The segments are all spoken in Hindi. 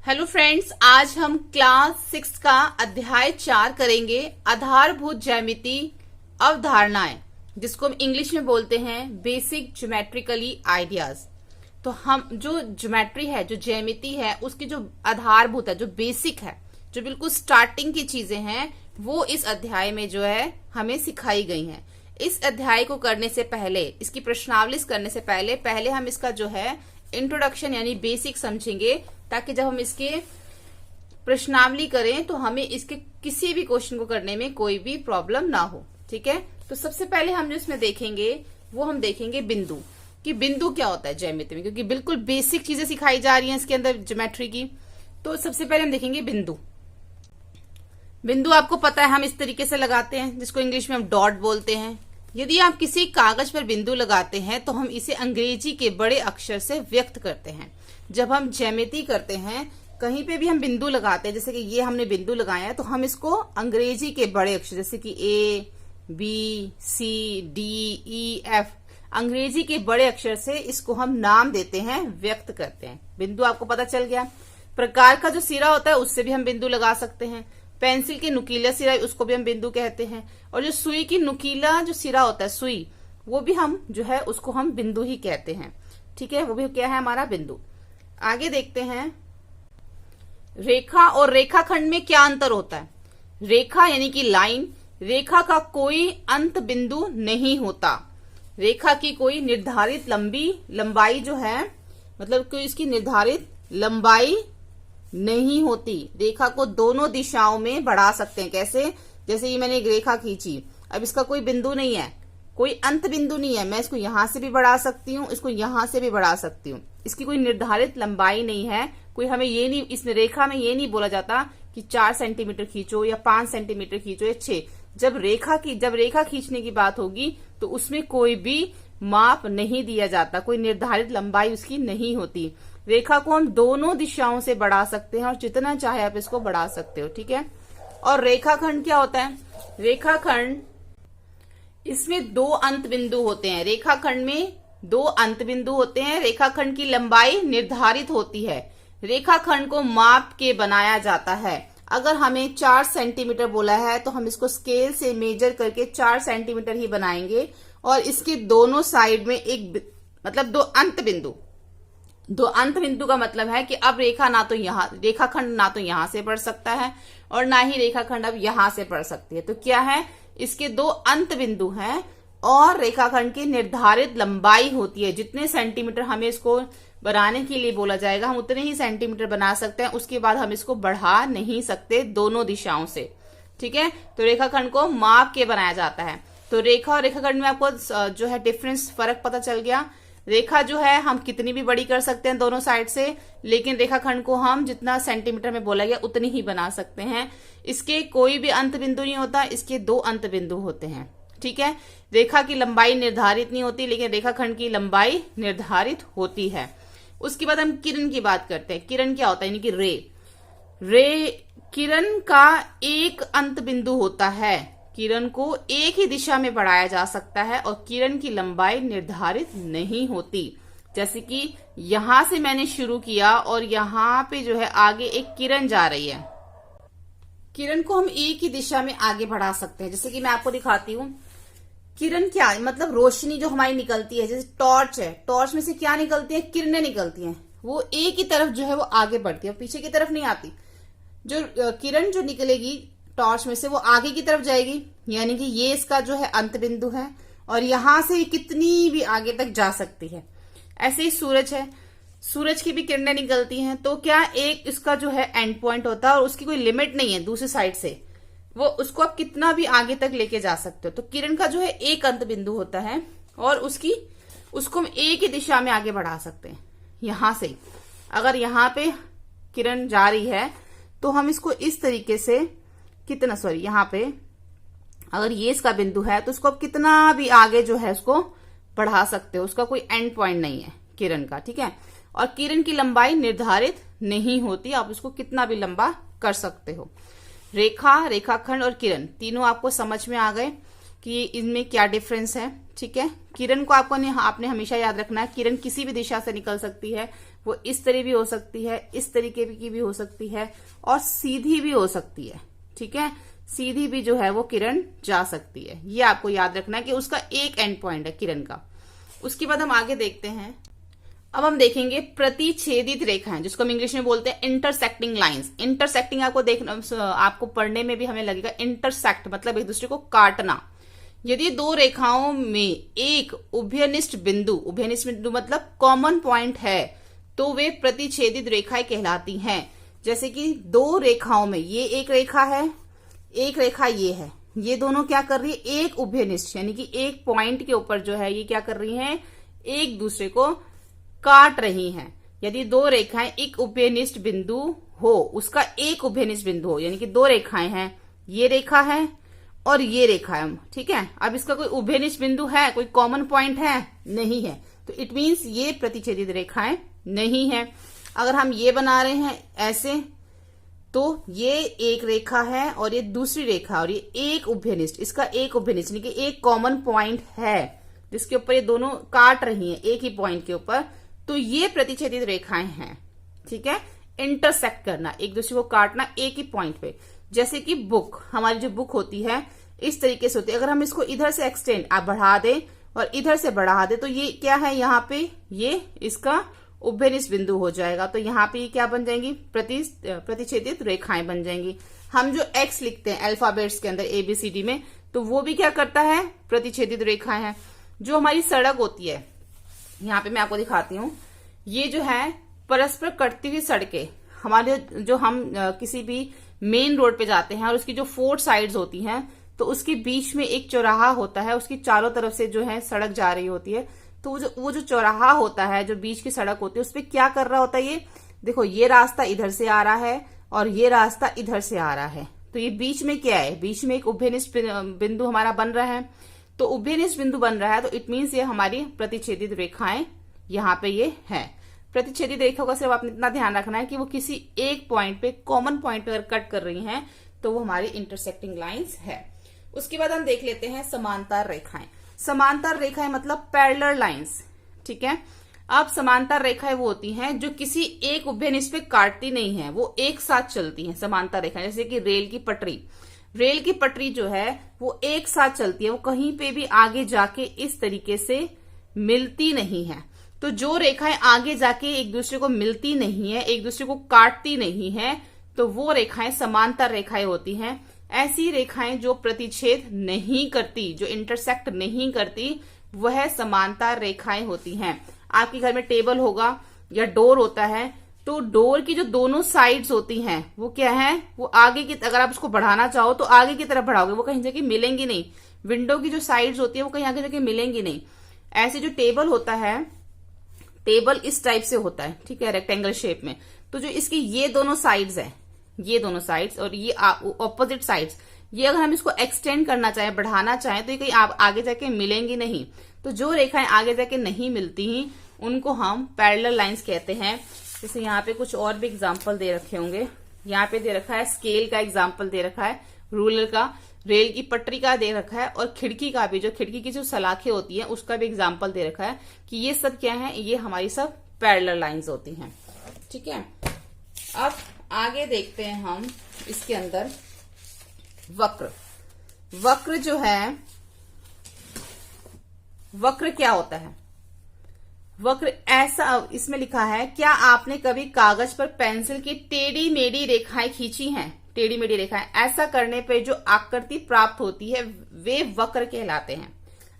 हेलो फ्रेंड्स, आज हम क्लास 6 का अध्याय 4 करेंगे। आधारभूत ज्यामिति अवधारणाएं, जिसको हम इंग्लिश में बोलते हैं बेसिक ज्योमेट्रिकली आइडियाज। तो हम जो ज्योमेट्री है, जो ज्यामिति है, उसकी जो आधारभूत है, जो बेसिक है, जो बिल्कुल स्टार्टिंग की चीजें हैं, वो इस अध्याय में जो है हमें सिखाई गई हैं। इस अध्याय को करने से पहले, इसकी प्रश्नावली करने से पहले हम इसका जो है इंट्रोडक्शन यानी बेसिक समझेंगे, ताकि जब हम इसके प्रश्नावली करें तो हमें इसके किसी भी क्वेश्चन को करने में कोई भी प्रॉब्लम ना हो। ठीक है, तो सबसे पहले हम जो इसमें देखेंगे वो हम देखेंगे बिंदु, कि बिंदु क्या होता है ज्यामिति में, क्योंकि बिल्कुल बेसिक चीजें सिखाई जा रही हैं इसके अंदर ज्योमेट्री की। तो सबसे पहले हम देखेंगे बिंदु। बिंदु आपको पता है हम इस तरीके से लगाते हैं, जिसको इंग्लिश में हम डॉट बोलते हैं। यदि आप किसी कागज पर बिंदु लगाते हैं तो हम इसे अंग्रेजी के बड़े अक्षर से व्यक्त करते हैं। जब हम ज्यामिति करते हैं, कहीं पे भी हम बिंदु लगाते हैं, जैसे कि ये हमने बिंदु लगाया है, तो हम इसको अंग्रेजी के बड़े अक्षर जैसे कि ए, बी, सी, डी, ई, एफ, अंग्रेजी के बड़े अक्षर से इसको हम नाम देते हैं, व्यक्त करते हैं। बिंदु आपको पता चल गया। प्रकार का जो सिरा होता है उससे भी हम बिंदु लगा सकते हैं। पेंसिल के नुकीला सिरा, उसको भी हम बिंदु कहते हैं। और जो सुई की नुकीला जो सिरा होता है, सुई, वो भी हम जो है उसको हम बिंदु ही कहते हैं। ठीक है, वो भी क्या है हमारा बिंदु। आगे देखते हैं रेखा और रेखाखंड में क्या अंतर होता है। रेखा यानी कि लाइन, रेखा का कोई अंत बिंदु नहीं होता। रेखा की कोई निर्धारित लंबाई जो है, मतलब कोई इसकी निर्धारित लंबाई नहीं होती। रेखा को दोनों दिशाओं में बढ़ा सकते हैं। कैसे? जैसे ये मैंने एक रेखा खींची, अब इसका कोई बिंदु नहीं है, कोई अंत बिंदु नहीं है, मैं इसको यहां से भी बढ़ा सकती हूँ, इसको यहां से भी बढ़ा सकती हूँ। इसकी कोई निर्धारित लंबाई नहीं है। कोई हमें ये नहीं, इस रेखा में ये नहीं बोला जाता कि 4 सेंटीमीटर खींचो या 5 सेंटीमीटर खींचो या 6। जब रेखा खींचने की बात होगी तो उसमें कोई भी माप नहीं दिया जाता, कोई निर्धारित लंबाई उसकी नहीं होती। रेखा को हम दोनों दिशाओं से बढ़ा सकते हैं और जितना चाहे आप इसको बढ़ा सकते हो। ठीक है, और रेखाखंड क्या होता है? रेखाखंड, इसमें 2 अंत बिंदु होते हैं। रेखाखंड में 2 अंत बिंदु होते हैं। रेखाखंड की लंबाई निर्धारित होती है। रेखाखंड को माप के बनाया जाता है। अगर हमें 4 सेंटीमीटर बोला है तो हम इसको स्केल से मेजर करके 4 सेंटीमीटर ही बनाएंगे, और इसके दोनों साइड में एक मतलब 2 अंत बिंदु। 2 अंत बिंदु का मतलब है कि अब रेखाखंड ना तो यहां से बढ़ सकता है और ना ही रेखाखंड अब यहां से बढ़ सकती है। तो क्या है, इसके 2 अंत बिंदु हैं और रेखाखंड की निर्धारित लंबाई होती है। जितने सेंटीमीटर हमें इसको बनाने के लिए बोला जाएगा, हम उतने ही सेंटीमीटर बना सकते हैं। उसके बाद हम इसको बढ़ा नहीं सकते दोनों दिशाओं से। ठीक है, तो रेखाखंड को माप के बनाया जाता है। तो रेखा और रेखाखंड में आपको जो है डिफरेंस, फर्क पता चल गया। रेखा जो है हम कितनी भी बड़ी कर सकते हैं दोनों साइड से, लेकिन रेखाखंड को हम जितना सेंटीमीटर में बोला गया उतनी ही बना सकते हैं। इसके कोई भी अंत बिंदु नहीं होता, इसके 2 अंत बिंदु होते हैं। ठीक है, रेखा की लंबाई निर्धारित नहीं होती, लेकिन रेखाखंड की लंबाई निर्धारित होती है। उसके बाद हम किरण की बात करते हैं। किरण क्या होता है, यानी कि किरण का एक अंत बिंदु होता है। किरण को एक ही दिशा में बढ़ाया जा सकता है और किरण की लंबाई निर्धारित नहीं होती। जैसे कि यहां से मैंने शुरू किया और यहां पे जो है आगे एक किरण जा रही है। किरण को हम एक ही दिशा में आगे बढ़ा सकते हैं। जैसे कि मैं आपको दिखाती हूँ, किरण क्या है, मतलब रोशनी जो हमारी निकलती है, जैसे टॉर्च है, टॉर्च में से क्या निकलती है, किरणें निकलती हैं। वो एक ही तरफ जो है वो आगे बढ़ती है, पीछे की तरफ नहीं आती। जो किरण जो निकलेगी टॉर्च में से, वो आगे की तरफ जाएगी, यानी कि ये इसका जो है अंत बिंदु है, और यहां से कितनी भी आगे तक जा सकती है। ऐसे ही सूरज है, सूरज की भी किरणें निकलती हैं। तो क्या, एक इसका जो है एंड पॉइंट होता है और उसकी कोई लिमिट नहीं है दूसरी साइड से, वो उसको आप कितना भी आगे तक लेके जा सकते हो। तो किरण का जो है एक अंत बिंदु होता है और उसको हम एक ही दिशा में आगे बढ़ा सकते हैं। यहां से अगर यहां पे किरण जा रही है तो हम इसको इस तरीके से यहां पे अगर ये इसका बिंदु है तो उसको आप कितना भी आगे जो है उसको बढ़ा सकते हो। उसका कोई एंड पॉइंट नहीं है किरण का। ठीक है, और किरण की लंबाई निर्धारित नहीं होती, आप उसको कितना भी लंबा कर सकते हो। रेखा, रेखाखंड और किरण तीनों आपको समझ में आ गए कि इनमें क्या डिफरेंस है। ठीक है, किरण को आपने हमेशा याद रखना है, किरण किसी भी दिशा से निकल सकती है। वो इस तरह भी हो सकती है, इस तरीके की भी हो सकती है, और सीधी भी हो सकती है। ठीक है, सीधी भी जो है वो किरण जा सकती है। ये आपको याद रखना है कि उसका एक एंड पॉइंट है किरण का। उसके बाद हम आगे देखते हैं। अब हम देखेंगे प्रतिच्छेदित रेखाएं, जिसको हम इंग्लिश में बोलते हैं इंटरसेक्टिंग लाइंस। इंटरसेक्टिंग आपको पढ़ने में भी हमें लगेगा, इंटरसेक्ट मतलब एक दूसरे को काटना। यदि दो रेखाओं में एक उभयनिष्ठ बिंदु मतलब कॉमन पॉइंट है, तो वे प्रतिच्छेदित रेखाएं कहलाती हैं। जैसे कि दो रेखाओं में, ये एक रेखा है, एक रेखा ये है, ये दोनों क्या कर रही है, एक उभयनिष्ठ यानी कि एक पॉइंट के ऊपर जो है ये क्या कर रही हैं, एक दूसरे को काट रही हैं। यदि दो रेखाएं एक उभयनिष्ठ बिंदु हो, उसका एक उभयनिष्ठ बिंदु हो, यानी कि दो रेखाएं हैं, ये रेखा है और ये रेखा है। ठीक है, अब इसका कोई उभयनिष्ठ बिंदु है, कोई कॉमन पॉइंट है, नहीं है, तो इट मीन्स ये प्रतिच्छेदित रेखाएं नहीं है। अगर हम ये बना रहे हैं ऐसे, तो ये एक रेखा है और ये दूसरी रेखा, और ये एक उभयनिष्ठ, इसका एक उभयनिष्ठ यानी कि एक कॉमन पॉइंट है जिसके ऊपर ये दोनों काट रही हैं एक ही पॉइंट के ऊपर, तो ये प्रतिच्छेदित रेखाएं हैं। ठीक है, इंटरसेक्ट करना, एक दूसरे को काटना एक ही पॉइंट पे। जैसे कि बुक, हमारी जो बुक होती है इस तरीके से होती है। अगर हम इसको इधर से एक्सटेंड आप बढ़ा दें और इधर से बढ़ा दें, तो ये क्या है, यहाँ पे ये इसका उभयनिष्ठ बिंदु हो जाएगा। तो यहाँ पे ये क्या बन जाएंगी, प्रतिच्छेदित रेखाएं बन जाएंगी। हम जो एक्स लिखते हैं अल्फाबेट्स के अंदर ABCD में, तो वो भी क्या करता है, प्रतिच्छेदित रेखाएं हैं। जो हमारी सड़क होती है, यहाँ पे मैं आपको दिखाती हूँ, ये जो है परस्पर कटती हुई सड़कें, हमारे जो हम किसी भी मेन रोड पे जाते हैं और उसकी जो 4 साइड्स होती हैं, तो उसके बीच में एक चौराहा होता है, उसकी चारों तरफ से जो है सड़क जा रही होती है। तो वो जो चौराहा होता है, जो बीच की सड़क होती है, उस पर क्या कर रहा होता है, ये देखो, ये रास्ता इधर से आ रहा है और ये रास्ता इधर से आ रहा है, तो ये बीच में क्या है, बीच में एक उभयनिष्ठ बिंदु हमारा बन रहा है। तो उभयनिष्ठ बिंदु बन रहा है, तो इट मीन्स ये हमारी प्रतिच्छेदित रेखाएं यहाँ पे ये है। प्रतिच्छेदित रेखा का सिर्फ आपने इतना ध्यान रखना है कि वो किसी एक पॉइंट पे, कॉमन पॉइंट पे अगर कट कर रही हैं, तो वो हमारी इंटरसेक्टिंग लाइंस है। उसके बाद हम देख लेते हैं समांतर रेखाएं। समांतर रेखाएं मतलब पैरेलल लाइंस। ठीक है, अब समांतर रेखाएं वो होती हैं जो किसी एक उभयनिष्ठ पे काटती नहीं है, वो एक साथ चलती हैं। समांतर रेखाएं जैसे कि रेल की पटरी, रेल की पटरी जो है वो एक साथ चलती है, वो कहीं पे भी आगे जाके इस तरीके से मिलती नहीं है। तो जो रेखाएं आगे जाके एक दूसरे को मिलती नहीं है, एक दूसरे को काटती नहीं है, तो वो रेखाएं समांतर रेखाएं होती हैं। ऐसी रेखाएं जो प्रतिच्छेद नहीं करती, जो इंटरसेक्ट नहीं करती, वह समांतर रेखाएं होती हैं। आपके घर में टेबल होगा या डोर होता है, तो डोर की जो दोनों साइड्स होती हैं वो क्या है, वो आगे की, अगर आप उसको बढ़ाना चाहो तो आगे की तरफ बढ़ाओगे, वो कहीं जाके मिलेंगी नहीं। विंडो की जो साइड्स होती है वो कहीं आगे जाके मिलेंगी नहीं। ऐसे जो टेबल होता है, टेबल इस टाइप से होता है, ठीक है, रेक्टेंगल शेप में, तो जो इसकी ये दोनों साइड्स है, ये दोनों साइड्स और ये ऑपोजिट साइड्स, ये अगर हम इसको एक्सटेंड करना चाहें, बढ़ाना चाहें, तो ये कहीं आगे जाके मिलेंगी नहीं। तो जो रेखाएं आगे जाके नहीं मिलती ही, उनको हम पैरेलल लाइंस कहते हैं। जैसे यहाँ पे कुछ और भी एग्जाम्पल दे रखे होंगे, यहाँ पे दे रखा है स्केल का एग्जाम्पल दे रखा है, रूलर का, रेल की पटरी का दे रखा है, और खिड़की का भी, जो खिड़की की जो सलाखें होती हैं उसका भी एग्जाम्पल दे रखा है कि ये सब क्या है, ये हमारी सब पैरेलल लाइंस होती हैं। ठीक है, अब आगे देखते हैं हम इसके अंदर वक्र। वक्र जो है, वक्र क्या होता है, वक्र ऐसा, इसमें लिखा है, क्या आपने कभी कागज पर पेंसिल की टेढ़ी मेढ़ी रेखाएं खींची हैं? टेढ़ी मेढ़ी रेखाएं, ऐसा करने पे जो आकृति प्राप्त होती है वे वक्र कहलाते हैं।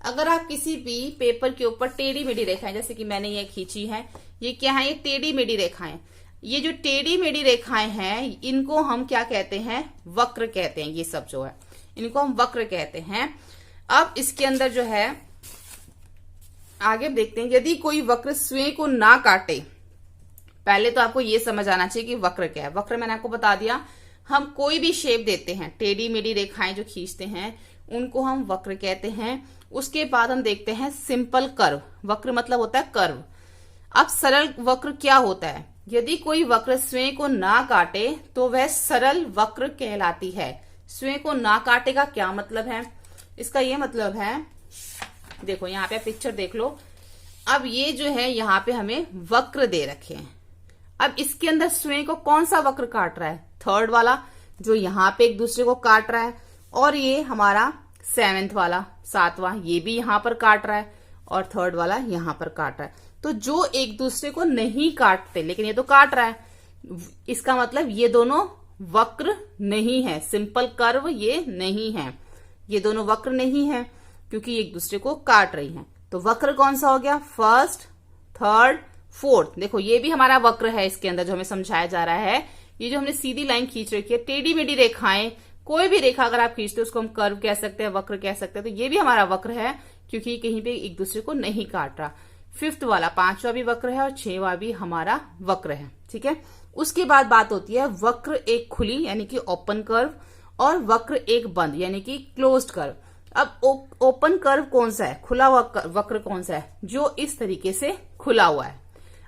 अगर आप किसी भी पेपर के ऊपर टेढ़ी मेढ़ी रेखाएं, जैसे कि मैंने ये खींची है, ये क्या है, ये टेढ़ी मेढ़ी रेखाएं, ये जो टेढ़ी मेढ़ी रेखाएं हैं, इनको हम क्या कहते हैं, वक्र कहते हैं। ये सब जो है इनको हम वक्र कहते हैं। अब इसके अंदर जो है आगे देखते हैं, यदि कोई वक्र स्वयं को ना काटे, पहले तो आपको ये समझ आना चाहिए कि वक्र क्या है। वक्र मैंने आपको बता दिया, हम कोई भी शेप देते हैं, टेढ़ी मेढ़ी रेखाएं जो खींचते हैं उनको हम वक्र कहते हैं। उसके बाद हम देखते हैं सिंपल कर्व। वक्र मतलब होता है कर्व। अब सरल वक्र क्या होता है, यदि कोई वक्र स्वयं को ना काटे तो वह सरल वक्र कहलाती है। स्वयं को ना काटे का क्या मतलब है, इसका ये मतलब है, देखो यहाँ पे पिक्चर देख लो। अब ये जो है यहाँ पे हमें वक्र दे रखे हैं। अब इसके अंदर स्वयं को कौन सा वक्र काट रहा है? थर्ड वाला, जो यहाँ पे एक दूसरे को काट रहा है, और ये हमारा सेवेंथ वाला, सातवां, ये भी यहाँ पर काट रहा है, और थर्ड वाला यहाँ पर काट रहा है। तो जो एक दूसरे को नहीं काटते लेकिन ये तो काट रहा है, इसका मतलब ये दोनों वक्र नहीं है, सिंपल कर्व ये नहीं है, ये दोनों वक्र नहीं है क्योंकि एक दूसरे को काट रही हैं। तो वक्र कौन सा हो गया? First, third, fourth. देखो ये भी हमारा वक्र है, इसके अंदर जो हमें समझाया जा रहा है, ये जो हमने सीधी लाइन खींच रखी है, टेढ़ी मेढ़ी रेखाएं, कोई भी रेखा अगर आप खींचते हो उसको हम कर्व कह सकते हैं, वक्र कह सकते हैं। तो ये भी हमारा वक्र है क्योंकि कहीं पे एक दूसरे को नहीं काट रहा। फिफ्थ वाला, पांचवा भी वक्र है और छठवां भी हमारा वक्र है। ठीक है, उसके बाद बात होती है वक्र एक खुली यानी कि ओपन कर्व, और वक्र एक बंद यानी कि क्लोज्ड कर्व। अब ओपन कर्व कौन सा है, खुला हुआ वक्र कौन सा है? जो इस तरीके से खुला हुआ है।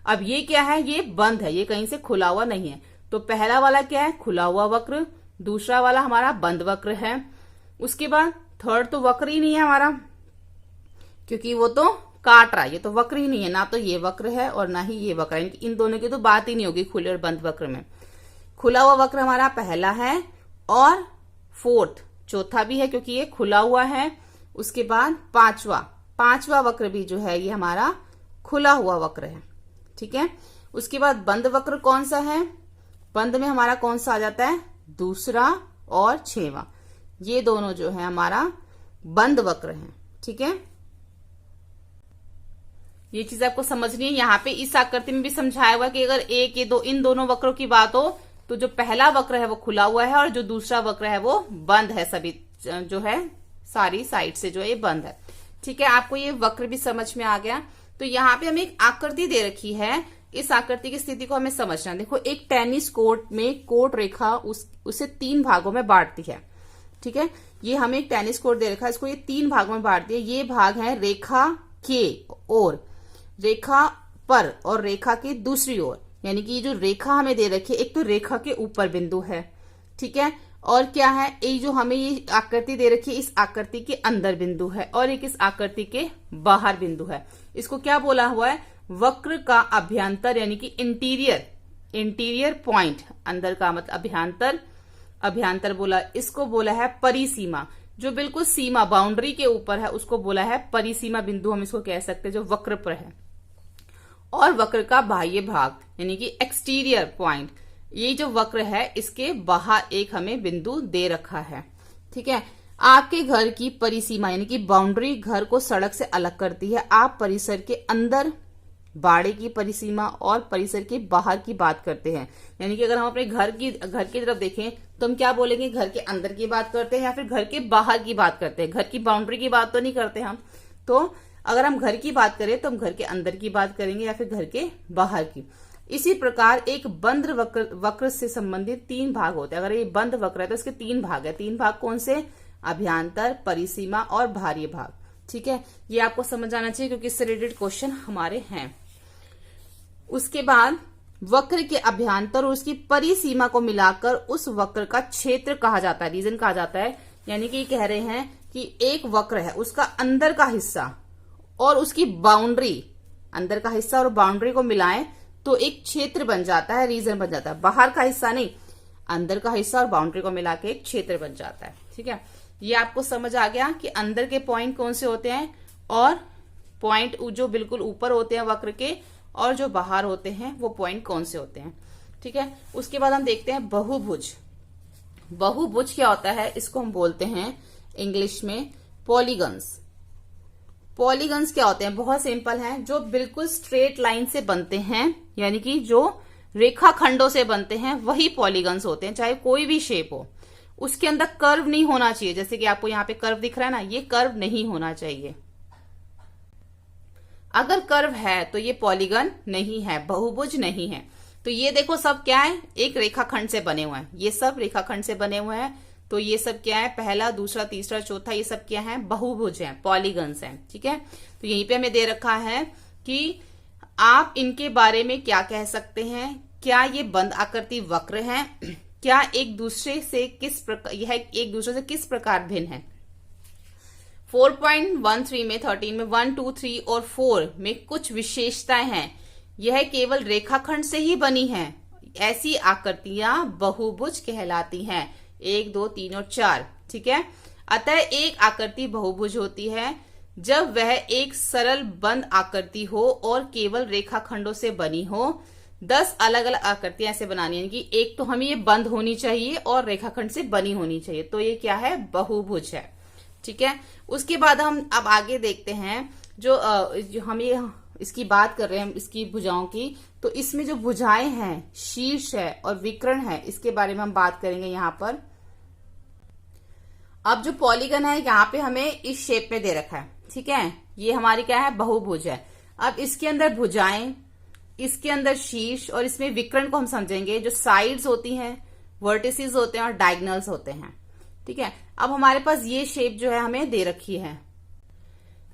अब ये क्या है? ये बंद है, ये कहीं से खुला हुआ नहीं है। तो पहला वाला क्या है? खुला हुआ वक्र। दूसरा वाला हमारा बंद वक्र है। उसके बाद थर्ड तो वक्र ही नहीं है हमारा, क्योंकि वो तो काट रहा है, ये तो वक्र ही नहीं है, ना तो ये वक्र है और ना ही ये वक्र है। इन दोनों की तो बात ही नहीं होगी खुले और बंद वक्र में। खुला हुआ वक्र हमारा पहला है, और फोर्थ चौथा भी है क्योंकि ये खुला हुआ है। उसके बाद पांचवा वक्र भी जो है ये हमारा खुला हुआ वक्र है। ठीक है, उसके बाद बंद वक्र कौन सा है? बंद में हमारा कौन सा आ जाता है? दूसरा और छठवां, ये दोनों जो है हमारा बंद वक्र है। ठीक है, ये चीज आपको समझनी है। यहाँ पे इस आकृति में भी समझाया हुआ कि अगर एक ये दो इन दोनों वक्रों की बात हो तो जो पहला वक्र है वो खुला हुआ है और जो दूसरा वक्र है वो बंद है, सभी जो है सारी साइड से जो है ये बंद है। ठीक है, आपको ये वक्र भी समझ में आ गया। तो यहाँ पे हमें एक आकृति दे रखी है, इस आकृति की स्थिति को हमें समझना। देखो एक टेनिस कोर्ट में कोर्ट रेखा उसे 3 भागों में बांटती है। ठीक है, ये हमें एक टेनिस कोर्ट दे रखा है, इसको ये 3 भागों में बांट दिया। ये भाग है रेखा के और रेखा पर और रेखा की दूसरी ओर, यानी कि ये जो रेखा हमें दे रखी है, एक तो रेखा के ऊपर बिंदु है। ठीक है, और क्या है, ये जो हमें ये आकृति दे रखी है, इस आकृति के अंदर बिंदु है, और एक इस आकृति के बाहर बिंदु है। इसको क्या बोला हुआ है? वक्र का अभ्यंतर यानी कि इंटीरियर पॉइंट। अंदर का मतलब अभ्यंतर बोला, इसको बोला है परिसीमा। जो बिल्कुल सीमा बाउंड्री के ऊपर है उसको बोला है परिसीमा बिंदु, हम इसको कह सकते हैं, जो वक्र पर है। और वक्र का बाह्य भाग यानी कि एक्सटीरियर पॉइंट, ये जो वक्र है इसके बाहर एक हमें बिंदु दे रखा है। ठीक है, आपके घर की परिसीमा यानी कि बाउंड्री घर को सड़क से अलग करती है। आप परिसर के अंदर बाड़े की परिसीमा और परिसर के बाहर की बात करते हैं। यानी कि अगर हम अपने घर की तरफ देखें तो हम क्या बोलेंगे? घर के अंदर की बात करते हैं या फिर घर के बाहर की बात करते हैं। घर की बाउंड्री की बात तो नहीं करते हम। तो अगर हम घर की बात करें तो हम घर के अंदर की बात करेंगे या फिर घर के बाहर की। इसी प्रकार एक बंद वक्र से संबंधित 3 भाग होते हैं। अगर ये बंद वक्र है तो इसके 3 भाग है। 3 भाग कौन से? अभ्यंतर, परिसीमा और बाह्य भाग। ठीक है, ये आपको समझ आना चाहिए क्योंकि इससे रिलेटेड क्वेश्चन हमारे हैं। उसके बाद वक्र के अभ्यंतर और उसकी परिसीमा को मिलाकर उस वक्र का क्षेत्र कहा जाता है, रीजन कहा जाता है। यानी कि कह रहे हैं कि एक वक्र है, उसका अंदर का हिस्सा और उसकी बाउंड्री, अंदर का हिस्सा और बाउंड्री को मिलाएं तो एक क्षेत्र बन जाता है, रीजन बन जाता है। बाहर का हिस्सा नहीं, अंदर का हिस्सा और बाउंड्री को मिला के एक क्षेत्र बन जाता है। ठीक है, ये आपको समझ आ गया कि अंदर के पॉइंट कौन से होते हैं और पॉइंट जो बिल्कुल ऊपर होते हैं वक्र के, और जो बाहर होते हैं वो पॉइंट कौन से होते हैं। ठीक है, उसके बाद हम देखते हैं बहुभुज। बहुभुज क्या होता है? इसको हम बोलते हैं इंग्लिश में पॉलीगन्स। पॉलीगन्स क्या होते हैं? बहुत सिंपल हैं, जो बिल्कुल स्ट्रेट लाइन से बनते हैं, यानी कि जो रेखा खंडों से बनते हैं वही पॉलीगन्स होते हैं, चाहे कोई भी शेप हो। उसके अंदर कर्व नहीं होना चाहिए, जैसे कि आपको यहाँ पे कर्व दिख रहा है ना, ये कर्व नहीं होना चाहिए। अगर कर्व है तो ये पॉलीगन नहीं है, बहुभुज नहीं है। तो ये देखो सब क्या है? एक रेखाखंड से बने हुए हैं, ये सब रेखाखंड से बने हुए हैं। तो ये सब क्या है? पहला, दूसरा, तीसरा, चौथा, ये सब क्या है? बहुभुज हैं, पॉलीगन्स हैं। ठीक है, तो यहीं पे हमें दे रखा है कि आप इनके बारे में क्या कह सकते हैं। क्या ये बंद आकृति वक्र हैं? क्या एक दूसरे से किस प्रकार भिन्न है? 4.13 में 13 में 1, 2, 3 और 4 में कुछ विशेषताएं हैं। यह केवल रेखाखंड से ही बनी है। ऐसी आकृतियां बहुभुज कहलाती हैं। 1, 2, 3 और 4। ठीक है। अतः एक आकृति बहुभुज होती है जब वह एक सरल बंद आकृति हो और केवल रेखाखंडों से बनी हो। 10 अलग अलग आकृतियां ऐसे बनानी है कि एक तो हमें ये बंद होनी चाहिए और रेखाखंड से बनी होनी चाहिए, तो ये क्या है, बहुभुज है। ठीक है। उसके बाद हम अब आगे देखते हैं जो हम ये इसकी बात कर रहे हैं, इसकी भुजाओं की, तो इसमें जो भुजाएं हैं, शीर्ष है और विकर्ण है, इसके बारे में हम बात करेंगे यहाँ पर। अब जो पॉलीगन है यहाँ पे हमें इस शेप में दे रखा है। ठीक है। ये हमारी क्या है, बहुभुज है। अब इसके अंदर भुजाएं, इसके अंदर शीर्ष और इसमें विकर्ण को हम समझेंगे। जो साइड्स होती हैं, वर्टिसेस होते हैं और डायगोनल्स होते हैं। ठीक है। अब हमारे पास ये शेप जो है हमें दे रखी है,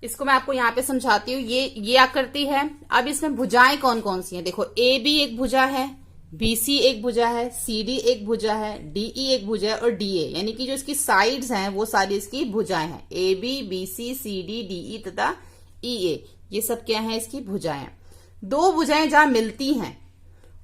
इसको मैं आपको यहाँ पे समझाती हूँ। ये आकृति है। अब इसमें भुजाएं कौन कौन सी हैं, देखो ए बी एक भुजा है, BC एक भुजा है, CD एक भुजा है, DE एक भुजा है और DA, यानी कि जो इसकी साइड्स हैं वो सारी इसकी भुजाएं हैं। AB, BC, CD, DE तथा EA, ये सब क्या है, इसकी भुजाएं। दो भुजाएं जहां मिलती हैं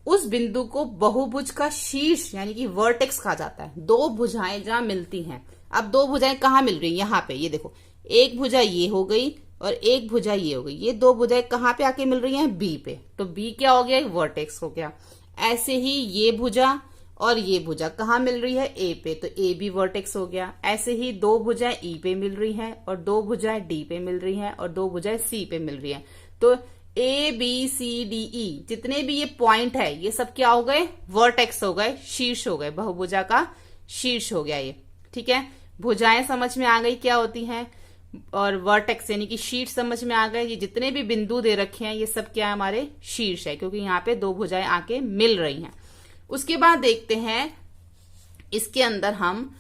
उस बिंदु को बहुभुज का शीर्ष यानी कि वर्टेक्स कहा जाता है। दो भुजाएं जहां मिलती हैं। अब दो भुजाएं कहाँ मिल रही हैं, यहाँ पे, ये देखो, एक भुजा ये हो गई और एक भुजा ये हो गई। ये दो भुजाएं कहाँ पे आके मिल रही हैं, B पे, तो B क्या हो गया, एक वर्टेक्स हो गया। ऐसे ही ये भुजा और ये भुजा कहाँ मिल रही है, A पे, तो A भी वर्टेक्स हो गया। ऐसे ही दो भुजाएं E पे मिल रही हैं और दो भुजाएं D पे मिल रही हैं और दो भुजाएं C पे मिल रही हैं। तो A, B, C, D, E जितने भी ये पॉइंट है ये सब क्या हो गए, वर्टेक्स हो गए, शीर्ष हो गए, बहुभुजा का शीर्ष हो गया ये। ठीक है। भुजाएं समझ में आ गई क्या होती हैं, और वर्टेक्स यानी कि शीर्ष समझ में आ गए। ये जितने भी बिंदु दे रखे हैं ये सब क्या है, हमारे शीर्ष है, क्योंकि यहाँ पे दो भुजाएं आके मिल रही हैं। उसके बाद देखते हैं इसके अंदर हम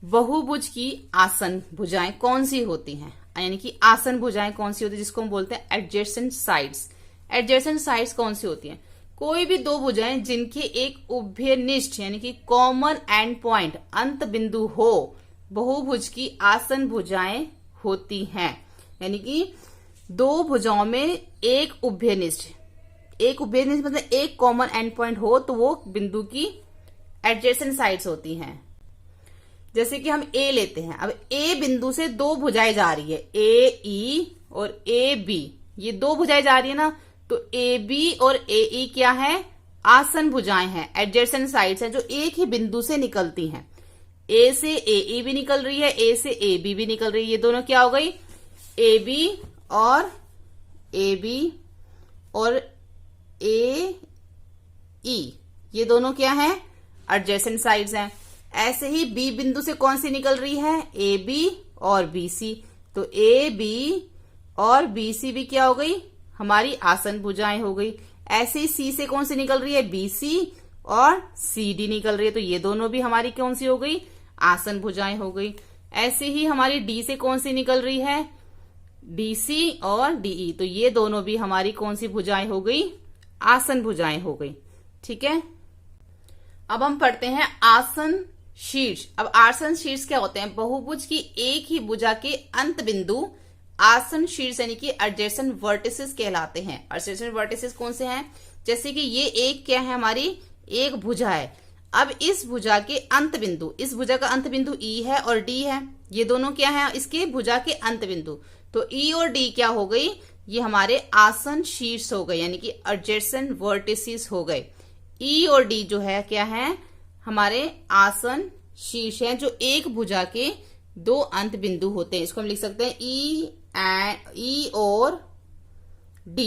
बहुभुज की आसन भुजाएं कौन सी होती हैं, यानी कि आसन भुजाएं कौन सी होती है, जिसको हम बोलते हैं एडजेसेंट साइड्स। एडजेसेंट साइड्स कौन सी होती हैं, कोई भी दो भुजाएं जिनके एक उभयनिष्ठ यानी कि कॉमन एंड पॉइंट अंत बिंदु हो, बहुभुज की आसन भुजाएं होती हैं। यानी कि दो भुजाओं में एक उभयनिष्ठ मतलब एक कॉमन एंड पॉइंट हो तो वो बिंदु की एडजेसेंट साइड्स होती हैं। जैसे कि हम A लेते हैं। अब A बिंदु से दो भुजाएं जा रही है, AE और AB, ये दो भुजाएं जा रही है ना, तो AB और AE क्या है, आसन भुजाएं हैं, एडजेसेंट साइड्स हैं, जो एक ही बिंदु से निकलती हैं। A से AE भी निकल रही है, A से AB भी निकल रही है। ये दोनों क्या हो गई, AB और AE, ये दोनों क्या है, एडजेसेंट साइड्स हैं। ऐसे ही B बिंदु से कौन सी निकल रही है, AB और BC, तो AB और BC भी क्या हो गई, हमारी आसन भुजाएं हो गई। ऐसे ही C से कौन सी निकल रही है, BC और CD निकल रही है, तो ये दोनों भी हमारी कौन सी हो गई, आसन भुजाएं हो गई। ऐसे ही हमारी D से कौन सी निकल रही है, DC और DE, तो ये दोनों भी हमारी कौन सी भुजाएं हो गई, आसन भुजाएं हो गई। ठीक है। अब हम पढ़ते हैं आसन शीर्ष। अब आसन शीर्ष क्या होते हैं, बहुभुज की एक ही भुजा के अंत बिंदु आसन शीर्ष यानी कि एडजेसेंट वर्टिसेस कहलाते हैं। एडजेसेंट वर्टिसेस कौन से हैं, जैसे कि ये एक क्या है, हमारी एक भुजा है। अब इस भुजा के अंत बिंदु, इस भुजा का अंत बिंदु E है और D है, ये दोनों क्या है, इसके भुजा के अंत बिंदु, तो E और D क्या हो गई, ये हमारे आसन शीर्ष हो गए, यानी कि एडजेसेंट वर्टिसेस हो गए। E और D जो है क्या है, हमारे आसन शीर्ष हैं, जो एक भुजा के दो अंत बिंदु होते हैं। इसको हम लिख सकते हैं E और D,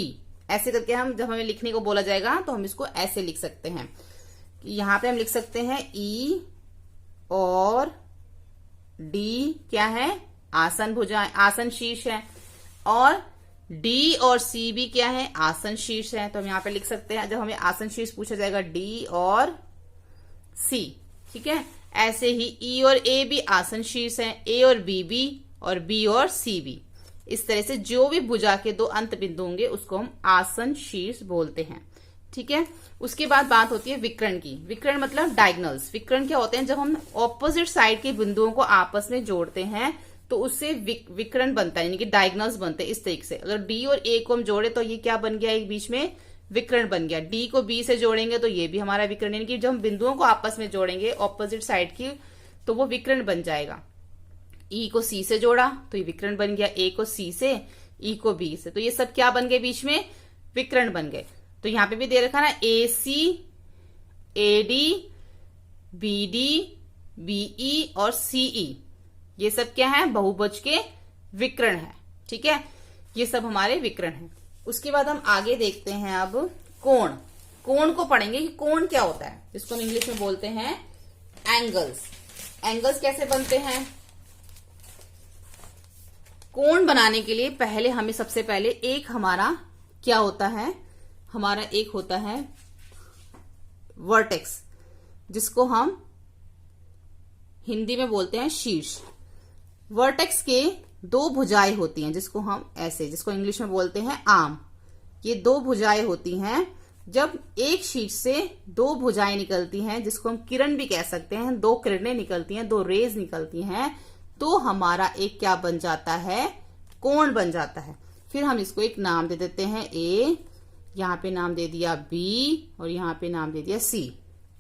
ऐसे करके हम जब हमें लिखने को बोला जाएगा तो हम इसको ऐसे लिख सकते हैं। यहां पे हम लिख सकते हैं E और D क्या है, आसन भुजा, आसन शीर्ष है, और D और C भी क्या है, आसन शीर्ष है। तो हम यहां पे लिख सकते हैं, जब हमें आसन शीर्ष पूछा जाएगा, D और C। ठीक है। ऐसे ही E और A भी आसन शीर्ष है, A और B भी, और B और C भी। इस तरह से जो भी भुजा के दो अंत बिंदु होंगे उसको हम आसन शीर्ष बोलते हैं। ठीक है। उसके बाद बात होती है विकर्ण की। विकर्ण मतलब डायगोनल्स। विकर्ण क्या होते हैं, जब हम ऑपोजिट साइड के बिंदुओं को आपस में जोड़ते हैं तो उससे विकर्ण बनता है, यानी कि डायगोनल्स बनते हैं इस तरीके से। अगर डी और ए को हम जोड़े तो ये क्या बन गया, एक बीच में विकर्ण बन गया। डी को बी से जोड़ेंगे तो ये भी हमारा विकर्ण, यानी कि जब हम बिंदुओं को आपस में जोड़ेंगे ऑपोजिट साइड की तो वो विकर्ण बन जाएगा। ई को सी से जोड़ा तो ये विकर्ण बन गया, ए को सी से, ई को बी से, तो ये सब क्या बन गए, बीच में विकर्ण बन गए। तो यहां पे भी दे रखा ना A C, A D, B D, BE और सीई, ये सब क्या है, बहुभुज के विकर्ण है। ठीक है, ये सब हमारे विकर्ण हैं। उसके बाद हम आगे देखते हैं अब कोण। कोण को पढ़ेंगे कि कोण क्या होता है, जिसको हम इंग्लिश में बोलते हैं एंगल्स। एंगल्स कैसे बनते हैं? कोण बनाने के लिए पहले हमें सबसे पहले एक हमारा क्या होता है, हमारा एक होता है वर्टेक्स, जिसको हम हिंदी में बोलते हैं शीर्ष। वर्टेक्स के दो भुजाएं होती हैं, जिसको हम ऐसे, जिसको इंग्लिश में बोलते हैं आर्म। ये दो भुजाएं होती हैं। जब एक शीर्ष से दो भुजाएं निकलती हैं, जिसको हम किरण भी कह सकते हैं, दो किरणें निकलती हैं, दो रेज निकलती हैं, तो हमारा एक क्या बन जाता है, कोण बन जाता है। फिर हम इसको एक नाम दे देते हैं ए, यहाँ पे नाम दे दिया बी और यहाँ पे नाम दे दिया सी,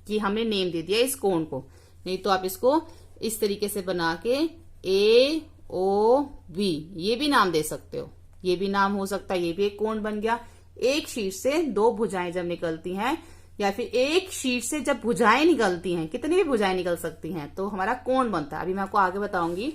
कि हमने नेम दे दिया इस कोण को। नहीं तो आप इसको इस तरीके से बना के ए ओ बी, ये भी नाम दे सकते हो, ये भी नाम हो सकता है, ये भी एक कोण बन गया। एक शीर्ष से दो भुजाएं जब निकलती हैं, या फिर एक शीर्ष से जब भुजाएं निकलती हैं, कितनी भी भुजाएं निकल सकती हैं, तो हमारा कोण बनता है। अभी मैं आपको आगे बताऊंगी।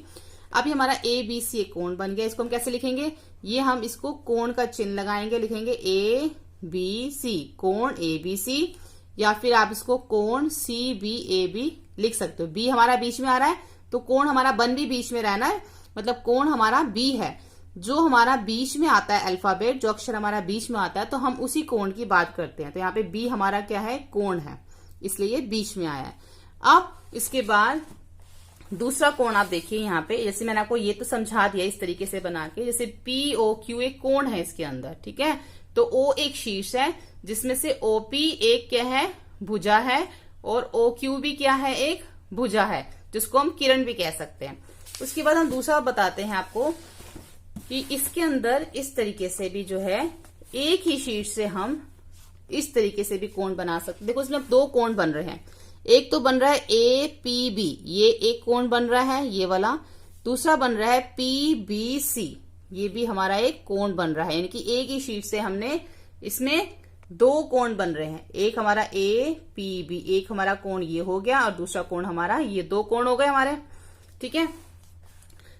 अभी हमारा ए बी सी एक कोण बन गया। इसको हम कैसे लिखेंगे, ये हम इसको कोण का चिन्ह लगाएंगे, लिखेंगे ए बी सी, कोण ए बी सी, या फिर आप इसको कोण सी बी ए बी लिख सकते हो। बी हमारा बीच में आ रहा है तो कोण हमारा बन भी बीच में रहना है, मतलब कोण हमारा बी है। जो हमारा बीच में आता है अल्फाबेट, जो अक्षर हमारा बीच में आता है, तो हम उसी कोण की बात करते हैं। तो यहाँ पे बी हमारा क्या है, कोण है, इसलिए ये बीच में आया है। अब इसके बाद दूसरा कोण आप देखिए यहाँ पे, जैसे मैंने आपको ये तो समझा दिया इस तरीके से बना के, जैसे पी ओ क्यू एक कोण है इसके अंदर, ठीक है। तो ओ एक शीर्ष है, जिसमें से ओपी एक क्या है, भुजा है, और ओ क्यू भी क्या है, एक भुजा है, जिसको हम किरण भी कह सकते हैं। उसके बाद हम दूसरा बताते हैं आपको कि इसके अंदर इस तरीके से भी जो है, एक ही शीर्ष से हम इस तरीके से भी कोण बना सकते हैं। देखो इसमें दो कोण बन रहे हैं, एक तो बन रहा है ए पी बी, ये एक कोण बन रहा है ये वाला। दूसरा बन रहा है पी बी सी, ये भी हमारा एक कोण बन रहा है, यानी कि एक ही शीट से हमने इसमें दो कोण बन रहे हैं। एक हमारा ए पी बी, एक हमारा कोण ये हो गया और दूसरा कोण हमारा ये, दो कोण हो गए हमारे, ठीक है।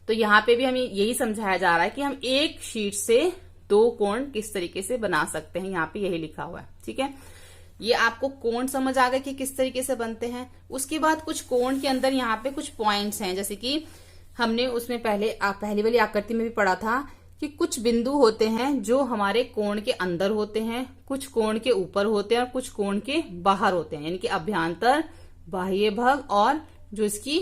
तो यहाँ पे भी हमें यही समझाया जा रहा है कि हम एक शीट से दो कोण किस तरीके से बना सकते हैं, यहाँ पे यही लिखा हुआ है, ठीक है। ये आपको कोण समझ आ गया कि किस तरीके से बनते हैं। उसके बाद कुछ कोण के अंदर यहाँ पे कुछ पॉइंट्स हैं, जैसे कि हमने उसमें पहली वाली आकृति में भी पढ़ा था कि कुछ बिंदु होते हैं जो हमारे कोण के अंदर होते हैं, कुछ कोण के ऊपर होते हैं और कुछ कोण के बाहर होते हैं, यानी कि अभ्यंतर, बाह्य भाग और जो इसकी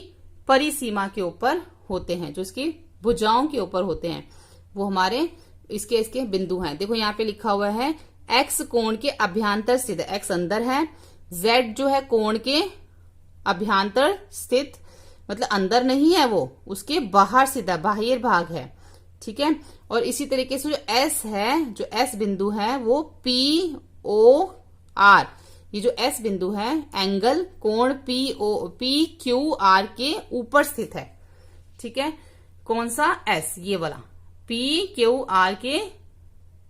परिसीमा के ऊपर होते हैं, जो इसकी भुजाओं के ऊपर होते हैं, वो हमारे इसके बिंदु हैं। देखो यहाँ पे लिखा हुआ है एक्स कोण के अभ्यंतर स्थित, एक्स अंदर है, जेड जो है कोण के अभ्यंतर स्थित, मतलब अंदर नहीं है वो, उसके बाहर स्थित है, बाह्य भाग है, ठीक है। और इसी तरीके से जो एस है, जो एस बिंदु है वो पी ओ आर, ये जो एस बिंदु है एंगल कोण पी क्यू आर के ऊपर स्थित है, ठीक है। कौन सा एस, ये वाला पी क्यू आर के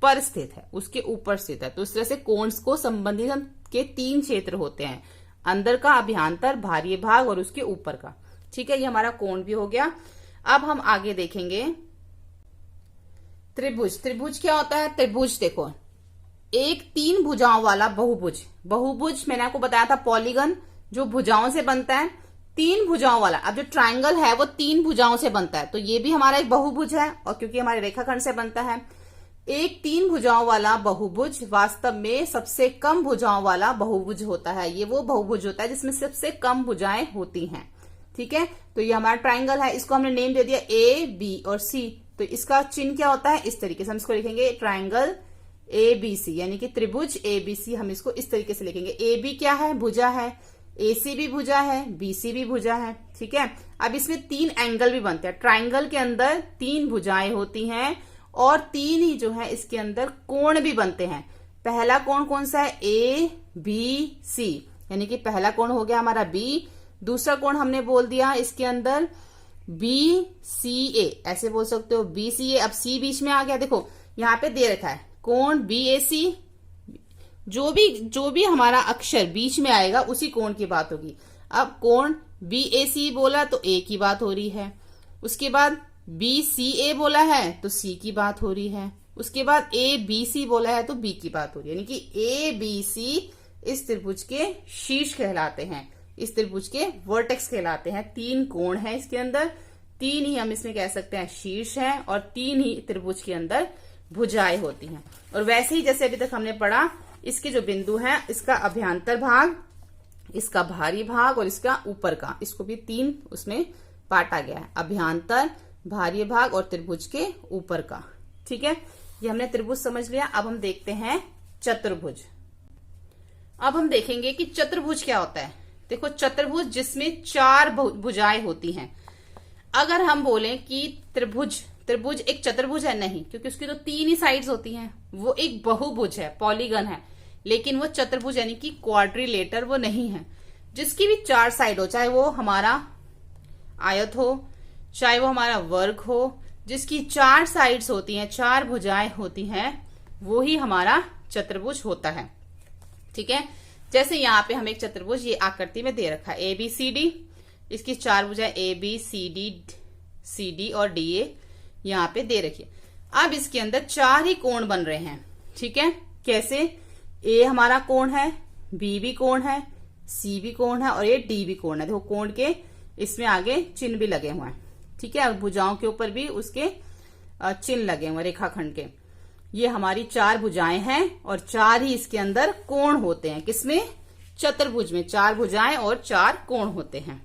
पर स्थित है, उसके ऊपर स्थित है। तो इस तरह से कोण को संबंधित के तीन क्षेत्र होते हैं, अंदर का, अभ्यंतर, बाह्य भाग और उसके ऊपर का, ठीक है। ये हमारा कोण भी हो गया। अब हम आगे देखेंगे त्रिभुज। त्रिभुज क्या होता है? त्रिभुज देखो, एक तीन भुजाओं वाला बहुभुज। बहुभुज मैंने आपको बताया था पॉलीगन जो भुजाओं से बनता है, तीन भुजाओं वाला। अब जो ट्रायंगल है वो तीन भुजाओं से बनता है, तो ये भी हमारा एक बहुभुज है, और क्योंकि हमारे रेखाखंड से बनता है। एक तीन भुजाओं वाला बहुभुज वास्तव में सबसे कम भुजाओं वाला बहुभुज होता है। ये वो बहुभुज होता है जिसमें सबसे कम भुजाएं होती हैं, ठीक है। तो ये हमारा ट्रायंगल है, इसको हमने नेम दे दिया ए बी और सी। तो इसका चिन्ह क्या होता है, इस तरीके से हम इसको लिखेंगे ट्रायंगल ए बी सी, यानी कि त्रिभुज ए बी सी, हम इसको इस तरीके से लिखेंगे। ए बी क्या है, भुजा है, AC भी भुजा है, BC भी भुजा है। ठीक है, अब इसमें 3 एंगल भी बनते हैं। ट्राइंगल के अंदर 3 भुजाएं होती हैं और 3 ही जो है इसके अंदर कोण भी बनते हैं। पहला कोण कौन सा है? ABC, यानी कि पहला कोण हो गया हमारा B। दूसरा कोण हमने बोल दिया इसके अंदर BCA, ऐसे बोल सकते हो BCA। अब C बीच में आ गया, देखो यहाँ पे दे रखा है कोण BAC। जो भी हमारा अक्षर बीच में आएगा उसी कोण की बात होगी। अब कोण BAC बोला तो A की बात हो रही है, उसके बाद BCA बोला है तो C की बात हो रही है, उसके बाद ABC बोला है तो B की बात हो रही है। यानी कि ABC इस त्रिभुज के शीर्ष कहलाते हैं, इस त्रिभुज के वर्टेक्स कहलाते हैं। 3 कोण है इसके अंदर, 3 ही हम इसमें कह सकते हैं शीर्ष है और 3 ही त्रिभुज के अंदर भुजाएं होती हैं। और वैसे ही जैसे अभी तक हमने पढ़ा, इसके जो बिंदु हैं, इसका अभ्यंतर भाग, इसका बाहरी भाग और इसका ऊपर का, इसको भी 3 उसमें बांटा गया है, अभ्यंतर, बाहरी भाग और त्रिभुज के ऊपर का। ठीक है, ये हमने त्रिभुज समझ लिया। अब हम देखते हैं चतुर्भुज। अब हम देखेंगे कि चतुर्भुज क्या होता है। देखो, चतुर्भुज जिसमें 4 भुजाएं होती हैं। अगर हम बोलें कि त्रिभुज एक चतुर्भुज है, नहीं, क्योंकि उसकी तो 3 ही साइड्स होती हैं। वो एक बहुभुज है, पॉलीगन है, लेकिन वो चतुर्भुज यानी कि क्वाड्रिलेटर वो नहीं है। जिसकी भी 4 साइड हो, चाहे वो हमारा आयत हो, चाहे वो हमारा वर्ग हो, जिसकी 4 साइड्स होती हैं, 4 भुजाएं होती हैं, वो ही हमारा चतुर्भुज होता है। ठीक है, जैसे यहाँ पे हम एक चतुर्भुज ये आकृति में दे रखा है ABCD, इसकी 4 भुजाएं ABCD, CD और DA यहाँ पे दे रखी है। अब इसके अंदर 4 ही कोण बन रहे हैं। ठीक है, कैसे? A हमारा कोण है, B भी कोण है, C भी कोण है और ये D भी कोण है। देखो कोण के इसमें आगे चिन्ह भी लगे हुए हैं। ठीक है, भुजाओं के ऊपर भी उसके चिन्ह लगे हुए रेखाखंड के। ये हमारी 4 भुजाएं हैं और 4 ही इसके अंदर कोण होते हैं। किसमें? चतुर्भुज में 4 भुजाएं और 4 कोण होते हैं।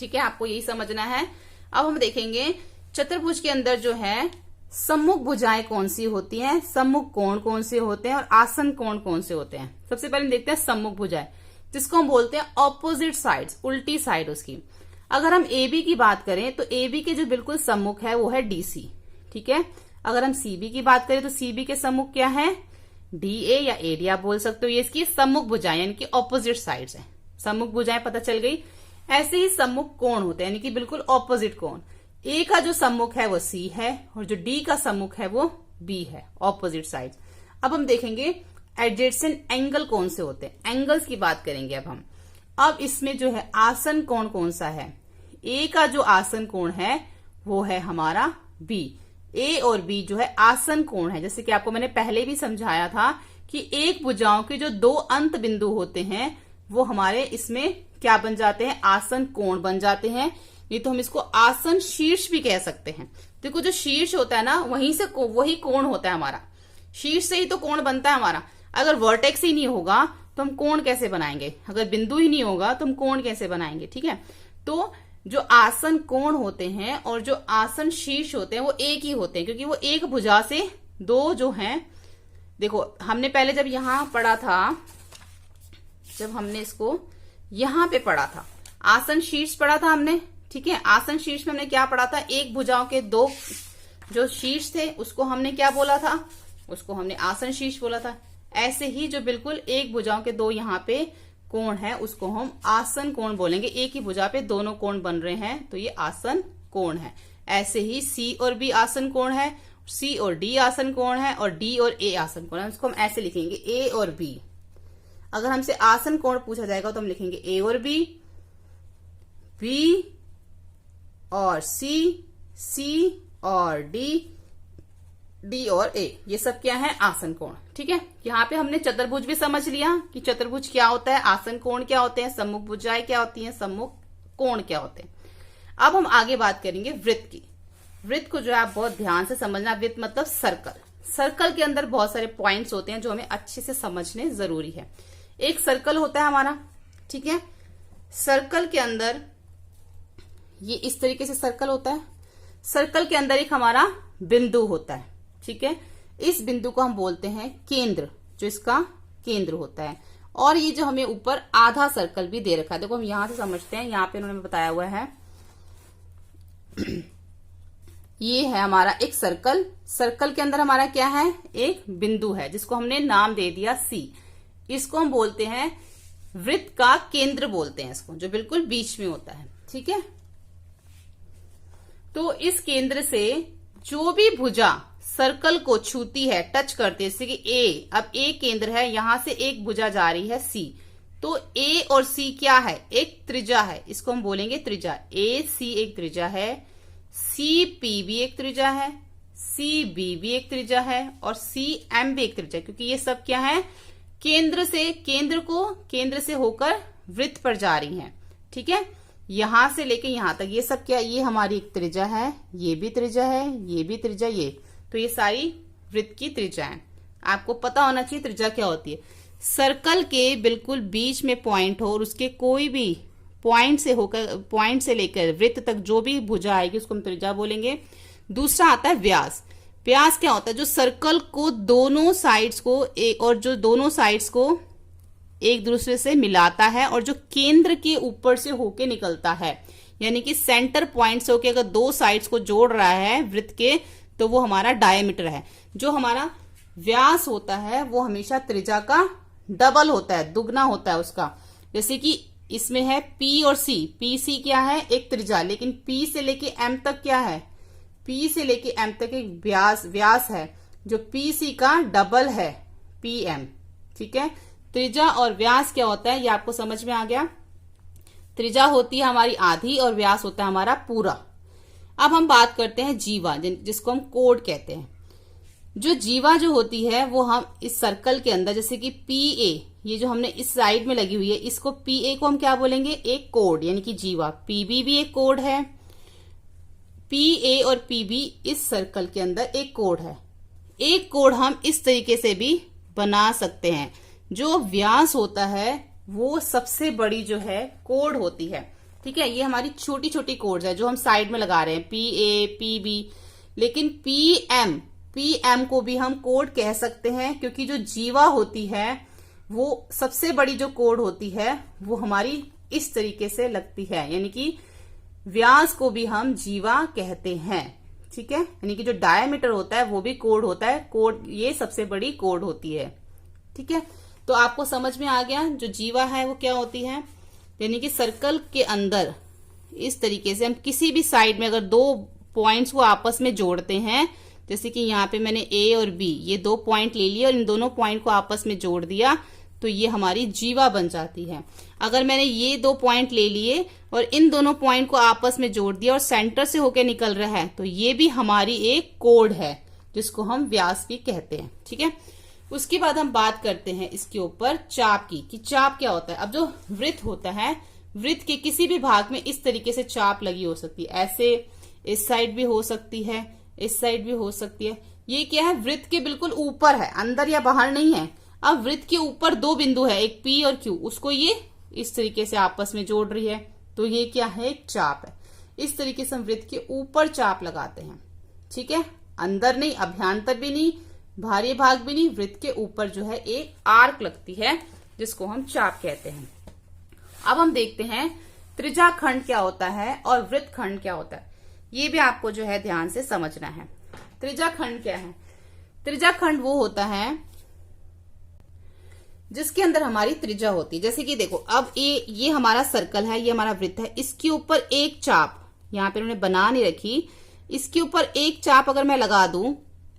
ठीक है, आपको यही समझना है। अब हम देखेंगे चतुर्भुज के अंदर जो है सम्मुख भुजाएं कौन सी होती हैं, सम्मुख कोण कौन से होते हैं और आसन कोण कौन से होते हैं। सबसे पहले देखते हैं सम्मुख भुजाएं, जिसको हम बोलते हैं ऑपोजिट साइड्स, उल्टी साइड उसकी। अगर हम AB की बात करें तो AB के जो बिल्कुल सम्मुख है वो है DC। ठीक है, अगर हम CB की बात करें तो CB के सम्मुख क्या है? DA या AD आप बोल सकते हो। ये इसकी सम्मुख भुजाएं यानी कि ऑपोजिट साइड्स है। सम्मुख भुजाएं पता चल गई। ऐसे ही सम्मुख कोण होते हैं, यानी कि बिल्कुल ऑपोजिट कोण। A का जो सम्मुख है वो C है और जो D का सम्मुख है वो B है, ऑपोजिट साइड्स। अब हम देखेंगे एडजेसेंट एंगल कौन से होते हैं, एंगल्स की बात करेंगे अब हम। अब इसमें जो है आसन कोण कौन सा है? A का जो आसन कोण है वो है हमारा B। A और B जो है आसन कोण है। जैसे कि आपको मैंने पहले भी समझाया था कि एक भुजाओं के जो 2 अंत बिंदु होते हैं वो हमारे इसमें क्या बन जाते हैं? आसन कोण बन जाते हैं। नहीं तो हम इसको आसन शीर्ष भी कह सकते हैं। देखो, जो शीर्ष होता है ना, वहीं से वही कोण होता है हमारा। शीर्ष से ही तो कोण बनता है हमारा। अगर वर्टेक्स ही नहीं होगा तो हम कोण कैसे बनाएंगे? अगर बिंदु ही नहीं होगा तो हम कोण कैसे बनाएंगे? ठीक है, तो जो आसन कोण होते हैं और जो आसन शीर्ष होते हैं वो एक ही होते हैं, क्योंकि वो एक भुजा से 2 जो हैं। देखो, हमने पहले जब यहां पढ़ा था, जब हमने इसको यहां पे पढ़ा था, आसन शीर्ष पढ़ा था हमने। ठीक है, आसन शीर्ष में हमने क्या पढ़ा था? एक भुजाओं के 2 जो शीर्ष थे उसको हमने क्या बोला था? उसको हमने आसन शीर्ष बोला था। ऐसे ही जो बिल्कुल एक भुजाओं के 2 यहाँ पे कोण है उसको हम आसन कोण बोलेंगे। एक ही भुजा पे दोनों कोण बन रहे हैं तो ये आसन कोण है। ऐसे ही C और B आसन कोण है, C और D आसन कोण है और D और A आसन कोण है। उसको हम ऐसे लिखेंगे A और B। अगर हमसे आसन कोण पूछा जाएगा तो हम लिखेंगे A और B, B और C, C और D, D और A, ये सब क्या है? आसन कोण। ठीक है, यहाँ पे हमने चतुर्भुज भी समझ लिया कि चतुर्भुज क्या होता है, आसन कोण क्या होते हैं, सम्मुख भुजाएं क्या होती हैं, सम्मुख कोण क्या होते हैं। अब हम आगे बात करेंगे वृत्त की। वृत्त को जो है आप बहुत ध्यान से समझना। वृत्त मतलब सर्कल। सर्कल के अंदर बहुत सारे पॉइंट्स होते हैं जो हमें अच्छे से समझने जरूरी है। एक सर्कल होता है हमारा, ठीक है, सर्कल के अंदर ये इस तरीके से सर्कल होता है। सर्कल के अंदर एक हमारा बिंदु होता है, ठीक है। इस बिंदु को हम बोलते हैं केंद्र, जो इसका केंद्र होता है। और ये जो हमें ऊपर आधा सर्कल भी दे रखा है, देखो हम यहां से समझते हैं, यहाँ पे उन्होंने बताया हुआ है ये है हमारा एक सर्कल, सर्कल के अंदर हमारा क्या है, एक बिंदु है जिसको हमने नाम दे दिया C। इसको हम बोलते हैं वृत्त का केंद्र बोलते हैं इसको, जो बिल्कुल बीच में होता है। ठीक है, तो इस केंद्र से जो भी भुजा सर्कल को छूती है, टच करती है, जैसे कि ए, अब ए केंद्र है, यहां से एक भुजा जा रही है C, तो A और C क्या है, एक त्रिज्या है, इसको हम बोलेंगे त्रिज्या। AC एक त्रिज्या है, CP भी एक त्रिज्या है, CB भी एक त्रिज्या है और CM भी एक त्रिज्या, क्योंकि ये सब क्या है, केंद्र से होकर वृत्त पर जा रही हैं। ठीक है, यहां से लेके यहां तक ये सब क्या, ये हमारी एक त्रिज्या है, ये भी त्रिज्या है, ये भी त्रिज्या, ये, तो ये सारी वृत्त की त्रिज्या है। आपको पता होना चाहिए त्रिज्या क्या होती है। सर्कल के बिल्कुल बीच में पॉइंट हो और उसके कोई भी पॉइंट से लेकर वृत्त तक जो भी भुजा आएगी उसको हम त्रिज्या बोलेंगे। दूसरा आता है व्यास। व्यास क्या होता है, जो सर्कल को दोनों साइड्स को एक दूसरे से मिलाता है और जो केंद्र के ऊपर से होके निकलता है, यानी कि सेंटर पॉइंट से होके अगर दो साइड्स को जोड़ रहा है वृत्त के, तो वो हमारा डायमीटर है। जो हमारा व्यास होता है वो हमेशा त्रिज्या का डबल होता है, दुगना होता है उसका। जैसे कि इसमें है P और C, PC क्या है, एक त्रिज्या, लेकिन P से लेके M तक क्या है, P से लेके M तक एक व्यास है जो PC का डबल है, PM। ठीक है, त्रिज्या और व्यास क्या होता है ये आपको समझ में आ गया। त्रिज्या होती है हमारी आधी और व्यास होता है हमारा पूरा। अब हम बात करते हैं जीवा, जिसको हम कोड कहते हैं। जो जीवा जो होती है वो हम इस सर्कल के अंदर, जैसे कि PA, ये जो हमने इस साइड में लगी हुई है, इसको PA को हम क्या बोलेंगे, एक कोड, यानी कि जीवा। PB भी एक कोड है, PA और PB इस सर्कल के अंदर एक कोड है। एक कोड हम इस तरीके से भी बना सकते हैं। जो व्यास होता है वो सबसे बड़ी जो है कोड होती है। ठीक है, ये हमारी छोटी छोटी कोड्स है जो हम साइड में लगा रहे हैं, PA, PB, लेकिन PM को भी हम कोड कह सकते हैं, क्योंकि जो जीवा होती है वो सबसे बड़ी जो कोड होती है वो हमारी इस तरीके से लगती है, यानी कि व्यास को भी हम जीवा कहते हैं। ठीक है, यानी कि जो डायमीटर होता है वो भी कोड होता है, कोड ये सबसे बड़ी कोड होती है। ठीक है, तो आपको समझ में आ गया जो जीवा है वो क्या होती है। यानी कि सर्कल के अंदर इस तरीके से हम किसी भी साइड में अगर दो पॉइंट्स को आपस में जोड़ते हैं, जैसे कि यहाँ पे मैंने A और B ये दो पॉइंट ले लिए और इन दोनों पॉइंट को आपस में जोड़ दिया, तो ये हमारी जीवा बन जाती है। अगर मैंने ये दो पॉइंट ले लिए और इन दोनों पॉइंट को आपस में जोड़ दिया और सेंटर से होकर निकल रहा है, तो ये भी हमारी एक कोड है जिसको हम व्यास भी कहते हैं। ठीक है, उसके बाद हम बात करते हैं इसके ऊपर चाप की, कि चाप क्या होता है। अब जो वृत्त होता है, वृत्त के किसी भी भाग में इस तरीके से चाप लगी हो सकती है, ऐसे इस साइड भी हो सकती है, इस साइड भी हो सकती है। ये क्या है, वृत्त के बिल्कुल ऊपर है, अंदर या बाहर नहीं है। अब वृत्त के ऊपर दो बिंदु है, एक P और Q, उसको ये इस तरीके से आपस में जोड़ रही है, तो ये क्या है, एक चाप है। इस तरीके से हम वृत्त के ऊपर चाप लगाते हैं। ठीक है, अंदर नहीं, अभ्यंतर भी नहीं, बाहरी भाग भी नहीं, वृत्त के ऊपर जो है एक आर्क लगती है जिसको हम चाप कहते हैं। अब हम देखते हैं त्रिज्या खंड क्या होता है और वृत्त खंड क्या होता है, ये भी आपको जो है ध्यान से समझना है। त्रिज्या खंड क्या है, त्रिज्या खंड वो होता है जिसके अंदर हमारी त्रिज्या होती है। जैसे कि देखो, अब ये हमारा सर्कल है, ये हमारा वृत्त है, इसके ऊपर एक चाप, यहाँ पे उन्होंने बना नहीं रखी, इसके ऊपर एक चाप अगर मैं लगा दूं,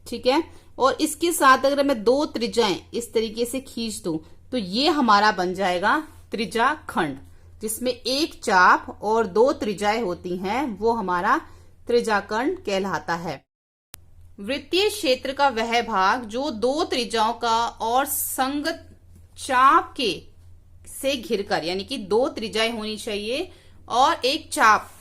ठीक है, और इसके साथ अगर मैं दो त्रिज्याएं इस तरीके से खींच दूं, तो ये हमारा बन जाएगा त्रिज्या खंड, जिसमें एक चाप और दो त्रिज्याएं होती हैं, वो हमारा त्रिज्या खंड कहलाता है। वृत्तीय क्षेत्र का वह भाग जो दो त्रिज्याओं का और संगत चाप के से घिरकर, यानी कि दो त्रिज्याएं होनी चाहिए और एक चाप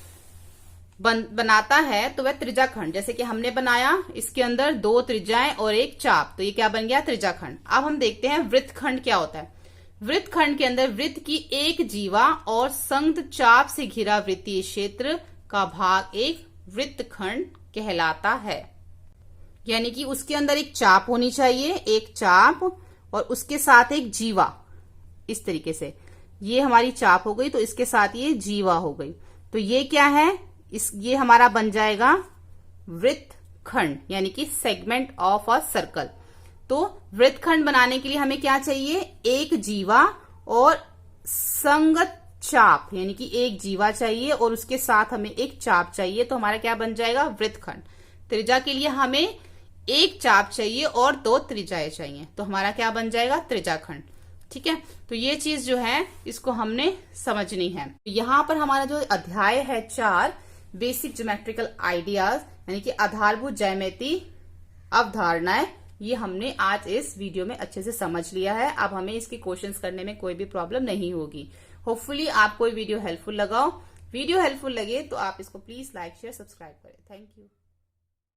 बनाता है, तो वह त्रिज्या खंड। जैसे कि हमने बनाया, इसके अंदर दो त्रिज्याएं और एक चाप, तो ये क्या बन गया, त्रिज्या खंड। अब हम देखते हैं वृत्त खंड क्या होता है। वृत्त खंड के अंदर वृत्त की एक जीवा और संगत चाप से घिरा वृत्तीय क्षेत्र का भाग एक वृत्त खंड कहलाता है। यानी कि उसके अंदर एक चाप होनी चाहिए, एक चाप और उसके साथ एक जीवा, इस तरीके से, ये हमारी चाप हो गई, तो इसके साथ ये जीवा हो गई। तो ये क्या है, ये हमारा बन जाएगा वृत्तखंड, यानी कि सेगमेंट ऑफ अ सर्कल। तो वृत्तखंड बनाने के लिए हमें क्या चाहिए, एक जीवा और संगत चाप, यानी कि एक जीवा चाहिए और उसके साथ हमें एक चाप चाहिए। तो हमारा क्या बन जाएगा, वृत्तखंड। त्रिज्या के लिए हमें एक चाप चाहिए और 2 त्रिज्याएं चाहिए, तो हमारा क्या बन जाएगा, त्रिज्याखंड। ठीक है, तो ये चीज जो है इसको हमने समझनी है। यहां पर हमारा जो अध्याय है 4, बेसिक ज्योमेट्रिकल आइडियाज, यानी कि आधारभूत ज्यामिति अवधारणाएं, ये हमने आज इस वीडियो में अच्छे से समझ लिया है। अब हमें इसकी क्वेश्चंस करने में कोई भी प्रॉब्लम नहीं होगी। होपफुली आपको ये वीडियो हेल्पफुल लगा हो। वीडियो हेल्पफुल लगे तो आप इसको प्लीज लाइक, शेयर, सब्सक्राइब करें। Thank you.